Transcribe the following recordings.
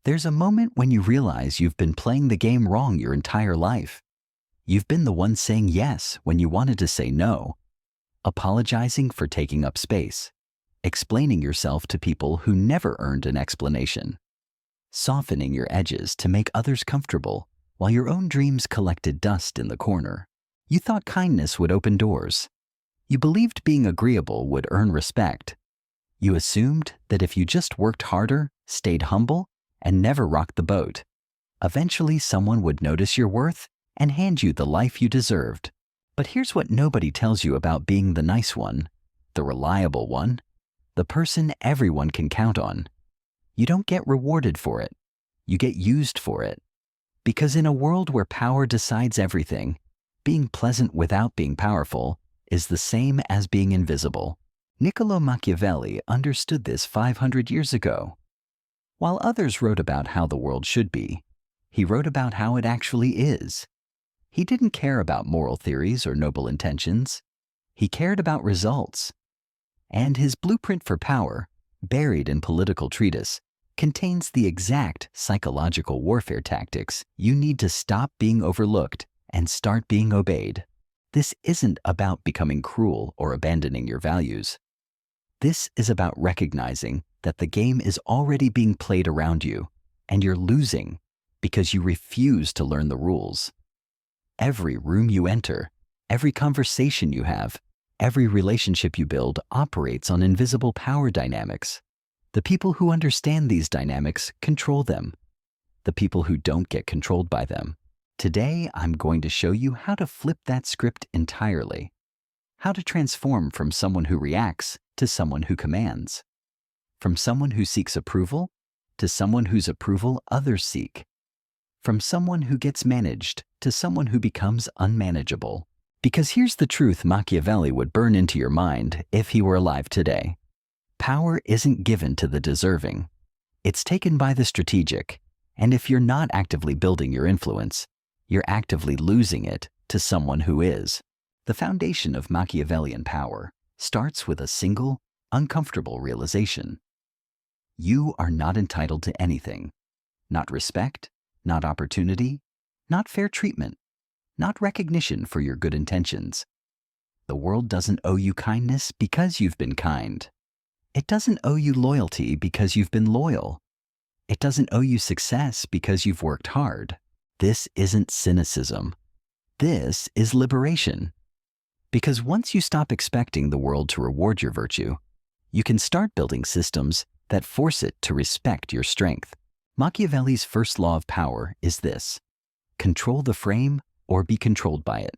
There's a moment when you realize you've been playing the game wrong your entire life. You've been the one saying yes when you wanted to say no, apologizing for taking up space, explaining yourself to people who never earned an explanation, softening your edges to make others comfortable while your own dreams collected dust in the corner. You thought kindness would open doors. You believed being agreeable would earn respect. You assumed that if you just worked harder, stayed humble, and never rocked the boat, eventually someone would notice your worth and hand you the life you deserved. But here's what nobody tells you about being the nice one, the reliable one, the person everyone can count on. You don't get rewarded for it. You get used for it. Because in a world where power decides everything, being pleasant without being powerful is the same as being invisible. Niccolo Machiavelli understood this 500 years ago. While others wrote about how the world should be, he wrote about how it actually is. He didn't care about moral theories or noble intentions. He cared about results. And his blueprint for power, buried in political treatise, contains the exact psychological warfare tactics you need to stop being overlooked and start being obeyed. This isn't about becoming cruel or abandoning your values. This is about recognizing that the game is already being played around you, and you're losing because you refuse to learn the rules. Every room you enter, every conversation you have, every relationship you build operates on invisible power dynamics. The people who understand these dynamics control them. The people who don't get controlled by them. Today, I'm going to show you how to flip that script entirely. How to transform from someone who reacts to someone who commands. From someone who seeks approval to someone whose approval others seek. From someone who gets managed to someone who becomes unmanageable. Because here's the truth Machiavelli would burn into your mind if he were alive today. Power isn't given to the deserving. It's taken by the strategic. And if you're not actively building your influence, you're actively losing it to someone who is. The foundation of Machiavellian power starts with a single, uncomfortable realization. You are not entitled to anything. Not respect, not opportunity, not fair treatment, not recognition for your good intentions. The world doesn't owe you kindness because you've been kind. It doesn't owe you loyalty because you've been loyal. It doesn't owe you success because you've worked hard. This isn't cynicism. This is liberation. Because once you stop expecting the world to reward your virtue, you can start building systems that force it to respect your strength. Machiavelli's first law of power is this: control the frame or be controlled by it.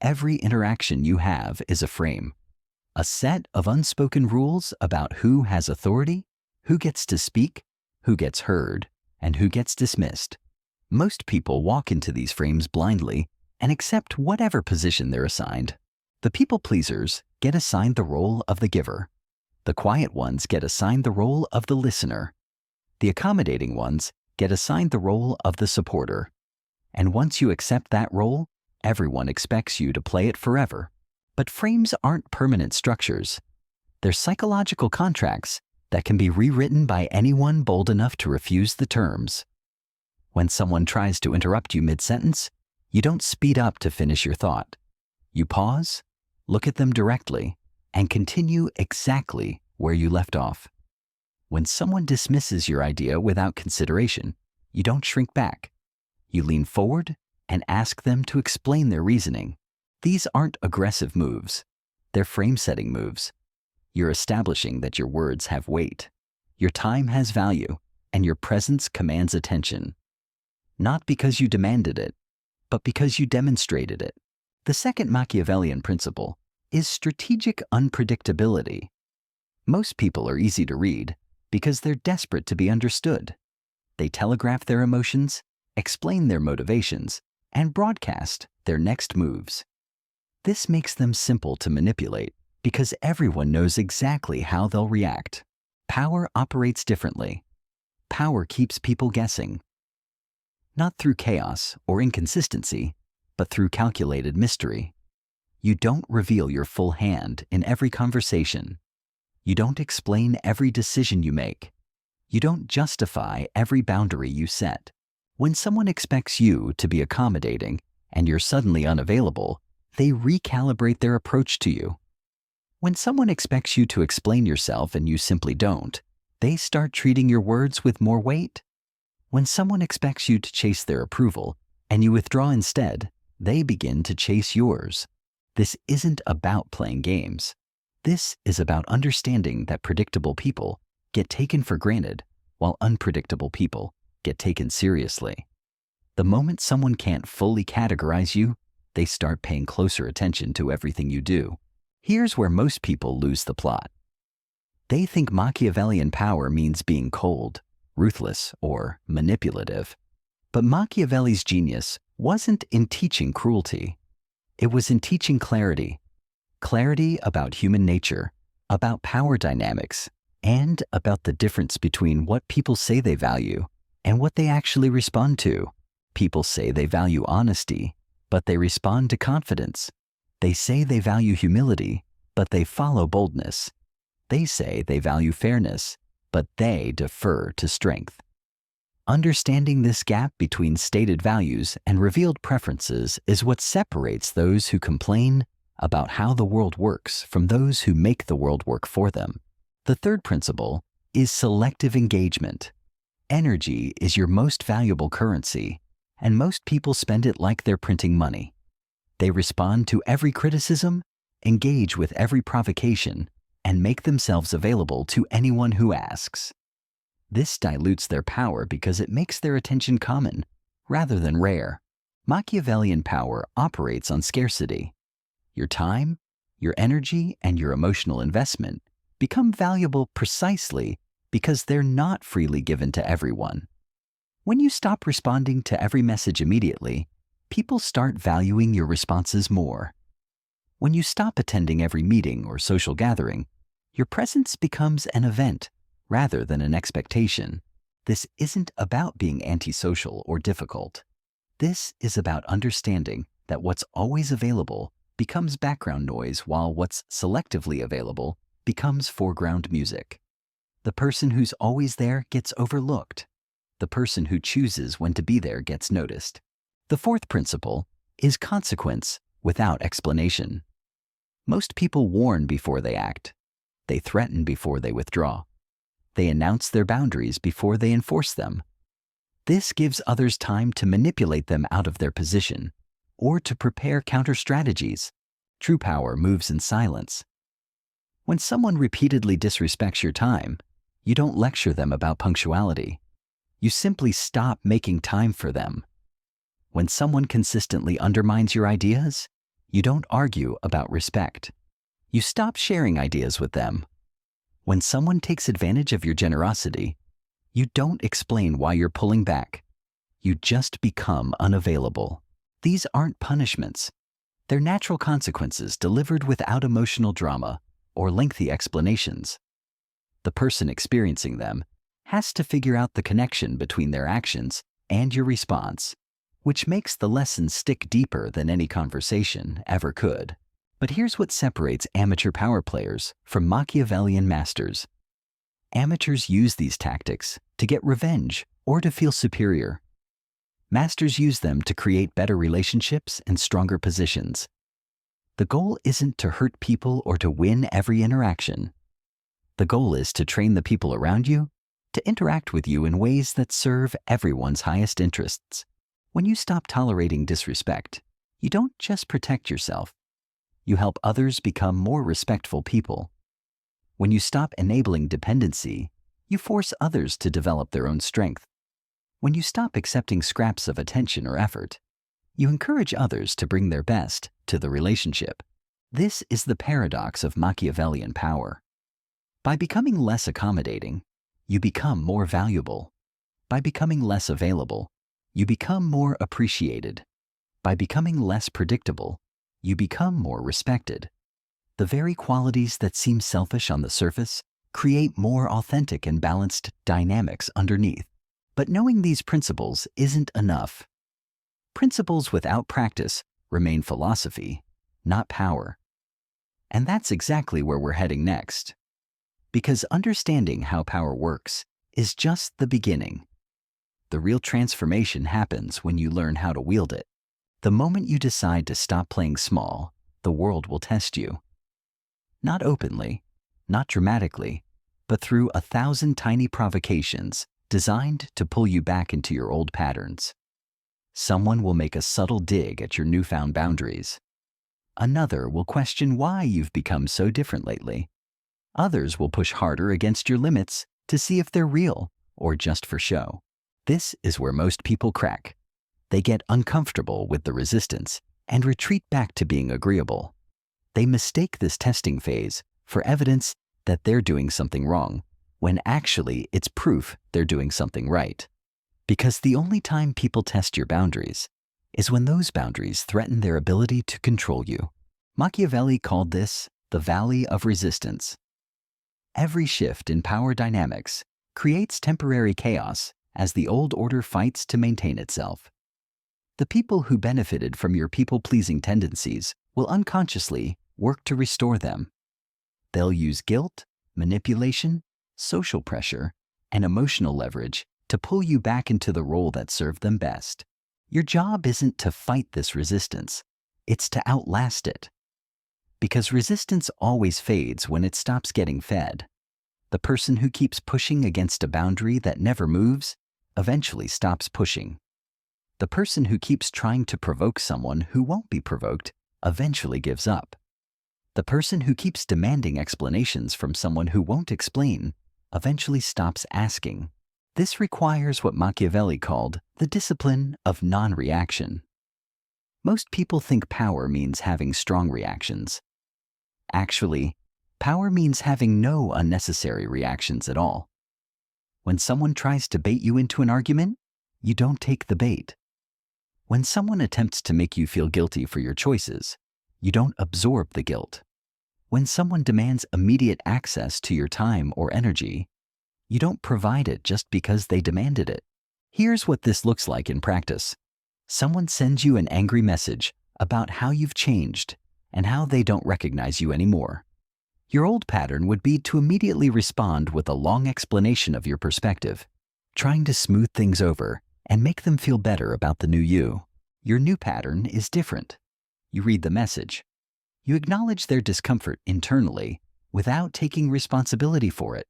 Every interaction you have is a frame, a set of unspoken rules about who has authority, who gets to speak, who gets heard, and who gets dismissed. Most people walk into these frames blindly and accept whatever position they're assigned. The people pleasers get assigned the role of the giver. The quiet ones get assigned the role of the listener. The accommodating ones get assigned the role of the supporter. And once you accept that role, everyone expects you to play it forever. But frames aren't permanent structures. They're psychological contracts that can be rewritten by anyone bold enough to refuse the terms. When someone tries to interrupt you mid-sentence, you don't speed up to finish your thought. You pause, look at them directly, and continue exactly where you left off. When someone dismisses your idea without consideration, you don't shrink back. You lean forward and ask them to explain their reasoning. These aren't aggressive moves. They're frame-setting moves. You're establishing that your words have weight, your time has value, and your presence commands attention. Not because you demanded it, but because you demonstrated it. The second Machiavellian principle is strategic unpredictability. Most people are easy to read because they're desperate to be understood. They telegraph their emotions, explain their motivations, and broadcast their next moves. This makes them simple to manipulate because everyone knows exactly how they'll react. Power operates differently. Power keeps people guessing. Not through chaos or inconsistency, but through calculated mystery. You don't reveal your full hand in every conversation. You don't explain every decision you make. You don't justify every boundary you set. When someone expects you to be accommodating and you're suddenly unavailable, they recalibrate their approach to you. When someone expects you to explain yourself and you simply don't, they start treating your words with more weight. When someone expects you to chase their approval and you withdraw instead, they begin to chase yours. This isn't about playing games. This is about understanding that predictable people get taken for granted while unpredictable people get taken seriously. The moment someone can't fully categorize you, they start paying closer attention to everything you do. Here's where most people lose the plot. They think Machiavellian power means being cold, ruthless, or manipulative. But Machiavelli's genius wasn't in teaching cruelty. It was in teaching clarity. Clarity about human nature, about power dynamics, and about the difference between what people say they value and what they actually respond to. People say they value honesty, but they respond to confidence. They say they value humility, but they follow boldness. They say they value fairness, but they defer to strength. Understanding this gap between stated values and revealed preferences is what separates those who complain about how the world works from those who make the world work for them. The third principle is selective engagement. Energy is your most valuable currency, and most people spend it like they're printing money. They respond to every criticism, engage with every provocation, and make themselves available to anyone who asks. This dilutes their power because it makes their attention common rather than rare. Machiavellian power operates on scarcity. Your time, your energy, and your emotional investment become valuable precisely because they're not freely given to everyone. When you stop responding to every message immediately, people start valuing your responses more. When you stop attending every meeting or social gathering, your presence becomes an event rather than an expectation. This isn't about being antisocial or difficult. This is about understanding that what's always available becomes background noise while what's selectively available becomes foreground music. The person who's always there gets overlooked. The person who chooses when to be there gets noticed. The fourth principle is consequence without explanation. Most people warn before they act. They threaten before they withdraw. They announce their boundaries before they enforce them. This gives others time to manipulate them out of their position or to prepare counter-strategies. True power moves in silence. When someone repeatedly disrespects your time, you don't lecture them about punctuality. You simply stop making time for them. When someone consistently undermines your ideas, you don't argue about respect. You stop sharing ideas with them. When someone takes advantage of your generosity, you don't explain why you're pulling back. You just become unavailable. These aren't punishments. They're natural consequences delivered without emotional drama or lengthy explanations. The person experiencing them has to figure out the connection between their actions and your response, which makes the lesson stick deeper than any conversation ever could. But here's what separates amateur power players from Machiavellian masters. Amateurs use these tactics to get revenge or to feel superior. Masters use them to create better relationships and stronger positions. The goal isn't to hurt people or to win every interaction. The goal is to train the people around you to interact with you in ways that serve everyone's highest interests. When you stop tolerating disrespect, you don't just protect yourself. You help others become more respectful people. When you stop enabling dependency, you force others to develop their own strength. When you stop accepting scraps of attention or effort, you encourage others to bring their best to the relationship. This is the paradox of Machiavellian power. By becoming less accommodating, you become more valuable. By becoming less available, you become more appreciated. By becoming less predictable, you become more respected. The very qualities that seem selfish on the surface create more authentic and balanced dynamics underneath. But knowing these principles isn't enough. Principles without practice remain philosophy, not power. And that's exactly where we're heading next. Because understanding how power works is just the beginning. The real transformation happens when you learn how to wield it. The moment you decide to stop playing small, the world will test you. Not openly, not dramatically, but through 1,000 tiny provocations designed to pull you back into your old patterns. Someone will make a subtle dig at your newfound boundaries. Another will question why you've become so different lately. Others will push harder against your limits to see if they're real or just for show. This is where most people crack. They get uncomfortable with the resistance and retreat back to being agreeable. They mistake this testing phase for evidence that they're doing something wrong, when actually it's proof they're doing something right. Because the only time people test your boundaries is when those boundaries threaten their ability to control you. Machiavelli called this the valley of resistance. Every shift in power dynamics creates temporary chaos as the old order fights to maintain itself. The people who benefited from your people-pleasing tendencies will unconsciously work to restore them. They'll use guilt, manipulation, social pressure, and emotional leverage to pull you back into the role that served them best. Your job isn't to fight this resistance, it's to outlast it. Because resistance always fades when it stops getting fed. The person who keeps pushing against a boundary that never moves eventually stops pushing. The person who keeps trying to provoke someone who won't be provoked eventually gives up. The person who keeps demanding explanations from someone who won't explain eventually stops asking. This requires what Machiavelli called the discipline of non-reaction. Most people think power means having strong reactions. Actually, power means having no unnecessary reactions at all. When someone tries to bait you into an argument, you don't take the bait. When someone attempts to make you feel guilty for your choices, you don't absorb the guilt. When someone demands immediate access to your time or energy, you don't provide it just because they demanded it. Here's what this looks like in practice. Someone sends you an angry message about how you've changed and how they don't recognize you anymore. Your old pattern would be to immediately respond with a long explanation of your perspective, trying to smooth things over and make them feel better about the new you. Your new pattern is different. You read the message. You acknowledge their discomfort internally without taking responsibility for it.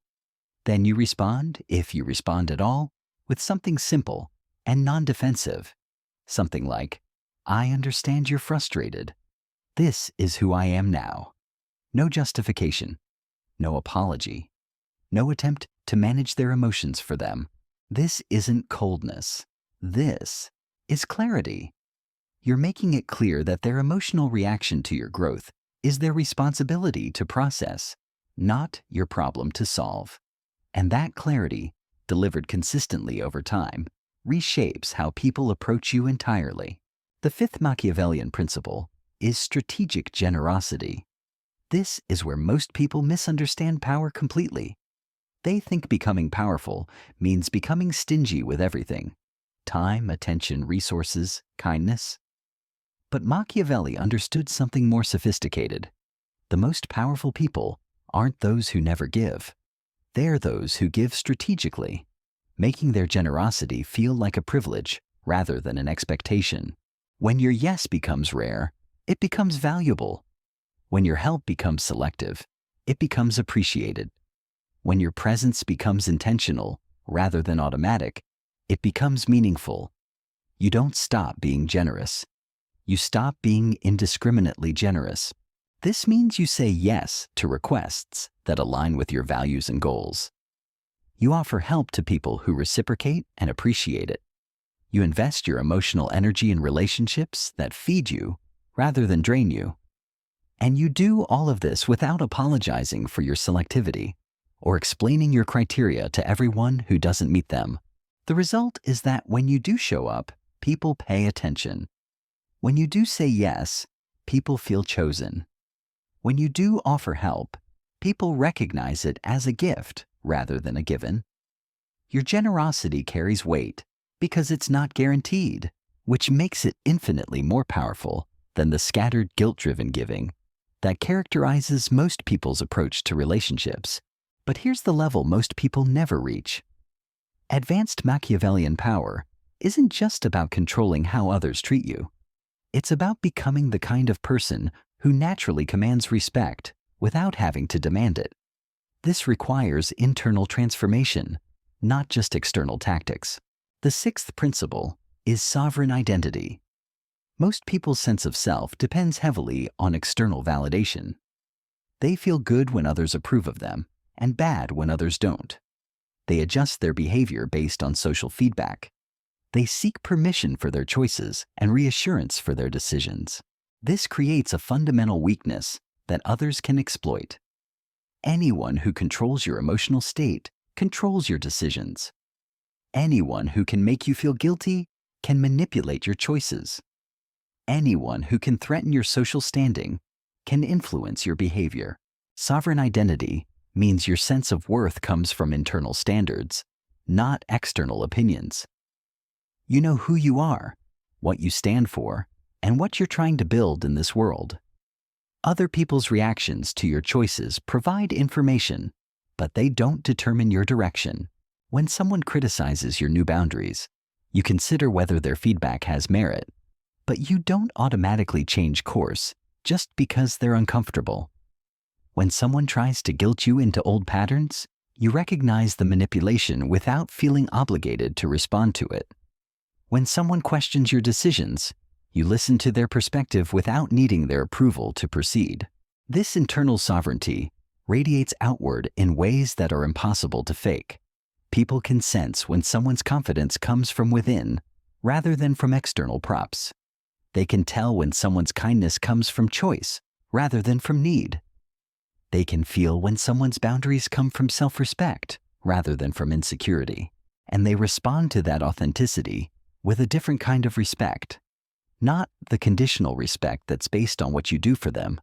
Then you respond, if you respond at all, with something simple and non-defensive. Something like, I understand you're frustrated. This is who I am now. No justification, no apology, no attempt to manage their emotions for them. This isn't coldness. This is clarity. You're making it clear that their emotional reaction to your growth is their responsibility to process, not your problem to solve. And that clarity, delivered consistently over time, reshapes how people approach you entirely. The fifth Machiavellian principle is strategic generosity. This is where most people misunderstand power completely. They think becoming powerful means becoming stingy with everything: time, attention, resources, kindness. But Machiavelli understood something more sophisticated. The most powerful people aren't those who never give. They're those who give strategically, making their generosity feel like a privilege rather than an expectation. When your yes becomes rare, it becomes valuable. When your help becomes selective, it becomes appreciated. When your presence becomes intentional rather than automatic, it becomes meaningful. You don't stop being generous. You stop being indiscriminately generous. This means you say yes to requests that align with your values and goals. You offer help to people who reciprocate and appreciate it. You invest your emotional energy in relationships that feed you rather than drain you. And you do all of this without apologizing for your selectivity or explaining your criteria to everyone who doesn't meet them. The result is that when you do show up, people pay attention. When you do say yes, people feel chosen. When you do offer help, people recognize it as a gift rather than a given. Your generosity carries weight because it's not guaranteed, which makes it infinitely more powerful than the scattered guilt-driven giving that characterizes most people's approach to relationships. But here's the level most people never reach. Advanced Machiavellian power isn't just about controlling how others treat you. It's about becoming the kind of person who naturally commands respect without having to demand it. This requires internal transformation, not just external tactics. The sixth principle is sovereign identity. Most people's sense of self depends heavily on external validation. They feel good when others approve of them and bad when others don't. They adjust their behavior based on social feedback. They seek permission for their choices and reassurance for their decisions. This creates a fundamental weakness that others can exploit. Anyone who controls your emotional state controls your decisions. Anyone who can make you feel guilty can manipulate your choices. Anyone who can threaten your social standing can influence your behavior. Sovereign identity means your sense of worth comes from internal standards, not external opinions. You know who you are, what you stand for, and what you're trying to build in this world. Other people's reactions to your choices provide information, but they don't determine your direction. When someone criticizes your new boundaries, you consider whether their feedback has merit, but you don't automatically change course just because they're uncomfortable. When someone tries to guilt you into old patterns, you recognize the manipulation without feeling obligated to respond to it. When someone questions your decisions, you listen to their perspective without needing their approval to proceed. This internal sovereignty radiates outward in ways that are impossible to fake. People can sense when someone's confidence comes from within rather than from external props. They can tell when someone's kindness comes from choice rather than from need. They can feel when someone's boundaries come from self-respect rather than from insecurity. And they respond to that authenticity with a different kind of respect. Not the conditional respect that's based on what you do for them,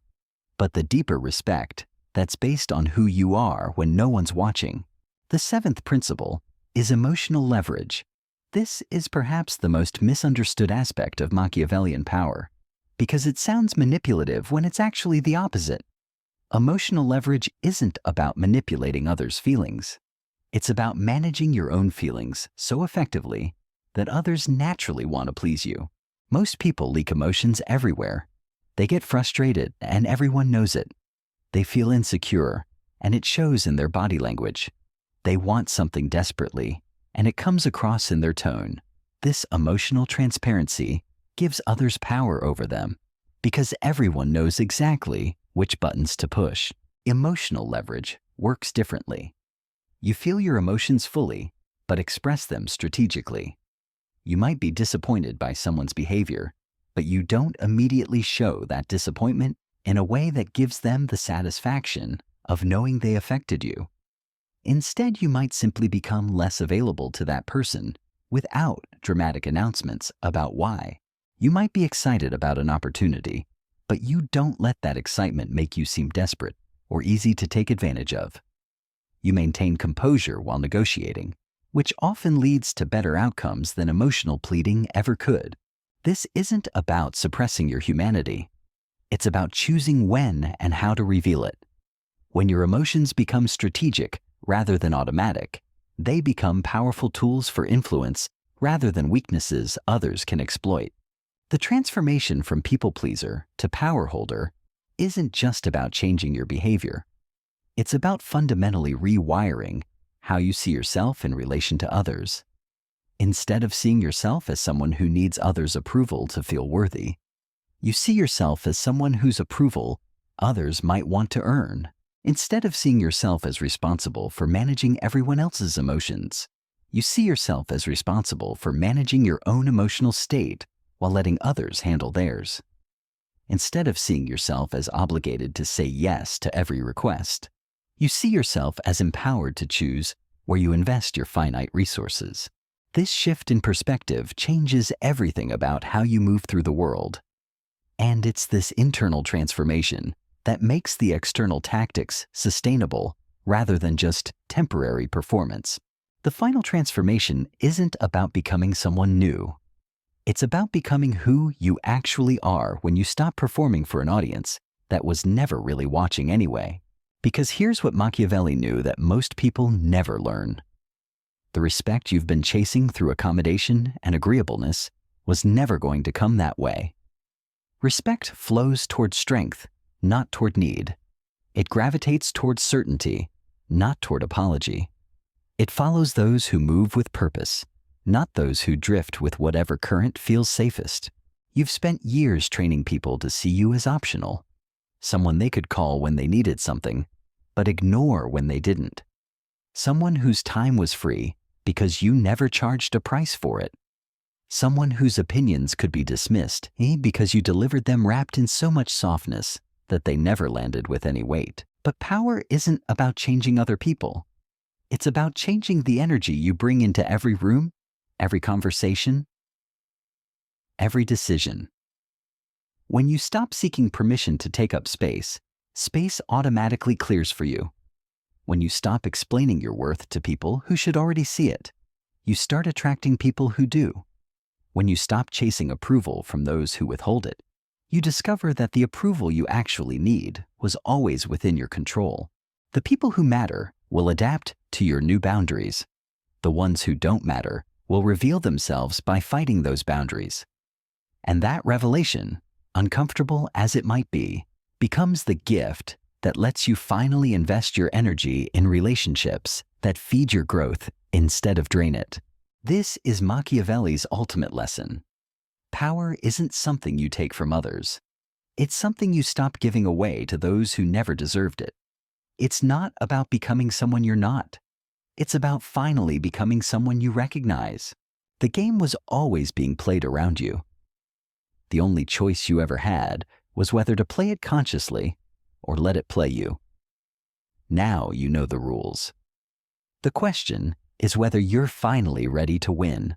but the deeper respect that's based on who you are when no one's watching. The seventh principle is emotional leverage. This is perhaps the most misunderstood aspect of Machiavellian power, because it sounds manipulative when it's actually the opposite. Emotional leverage isn't about manipulating others' feelings. It's about managing your own feelings so effectively that others naturally want to please you. Most people leak emotions everywhere. They get frustrated and everyone knows it. They feel insecure and it shows in their body language. They want something desperately and it comes across in their tone. This emotional transparency gives others power over them because everyone knows exactly which buttons to push. Emotional leverage works differently. You feel your emotions fully, but express them strategically. You might be disappointed by someone's behavior, but you don't immediately show that disappointment in a way that gives them the satisfaction of knowing they affected you. Instead, you might simply become less available to that person without dramatic announcements about why. You might be excited about an opportunity, but you don't let that excitement make you seem desperate or easy to take advantage of. You maintain composure while negotiating, which often leads to better outcomes than emotional pleading ever could. This isn't about suppressing your humanity. It's about choosing when and how to reveal it. When your emotions become strategic rather than automatic, they become powerful tools for influence rather than weaknesses others can exploit. The transformation from people pleaser to power holder isn't just about changing your behavior. It's about fundamentally rewiring how you see yourself in relation to others. Instead of seeing yourself as someone who needs others' approval to feel worthy, you see yourself as someone whose approval others might want to earn. Instead of seeing yourself as responsible for managing everyone else's emotions, you see yourself as responsible for managing your own emotional state while letting others handle theirs. Instead of seeing yourself as obligated to say yes to every request, you see yourself as empowered to choose where you invest your finite resources. This shift in perspective changes everything about how you move through the world. And it's this internal transformation that makes the external tactics sustainable rather than just temporary performance. The final transformation isn't about becoming someone new. It's about becoming who you actually are when you stop performing for an audience that was never really watching anyway. Because here's what Machiavelli knew that most people never learn. The respect you've been chasing through accommodation and agreeableness was never going to come that way. Respect flows toward strength, not toward need. It gravitates toward certainty, not toward apology. It follows those who move with purpose, not those who drift with whatever current feels safest. You've spent years training people to see you as optional, someone they could call when they needed something, but ignore when they didn't. Someone whose time was free because you never charged a price for it. Someone whose opinions could be dismissed because you delivered them wrapped in so much softness that they never landed with any weight. But power isn't about changing other people. It's about changing the energy you bring into every room, every conversation, every decision. When you stop seeking permission to take up space, space automatically clears for you. When you stop explaining your worth to people who should already see it, you start attracting people who do. When you stop chasing approval from those who withhold it, you discover that the approval you actually need was always within your control. The people who matter will adapt to your new boundaries. The ones who don't matter will reveal themselves by fighting those boundaries. And that revelation, uncomfortable as it might be, becomes the gift that lets you finally invest your energy in relationships that feed your growth instead of drain it. This is Machiavelli's ultimate lesson. Power isn't something you take from others. It's something you stop giving away to those who never deserved it. It's not about becoming someone you're not. It's about finally becoming someone you recognize. The game was always being played around you. The only choice you ever had was whether to play it consciously or let it play you. Now you know the rules. The question is whether you're finally ready to win.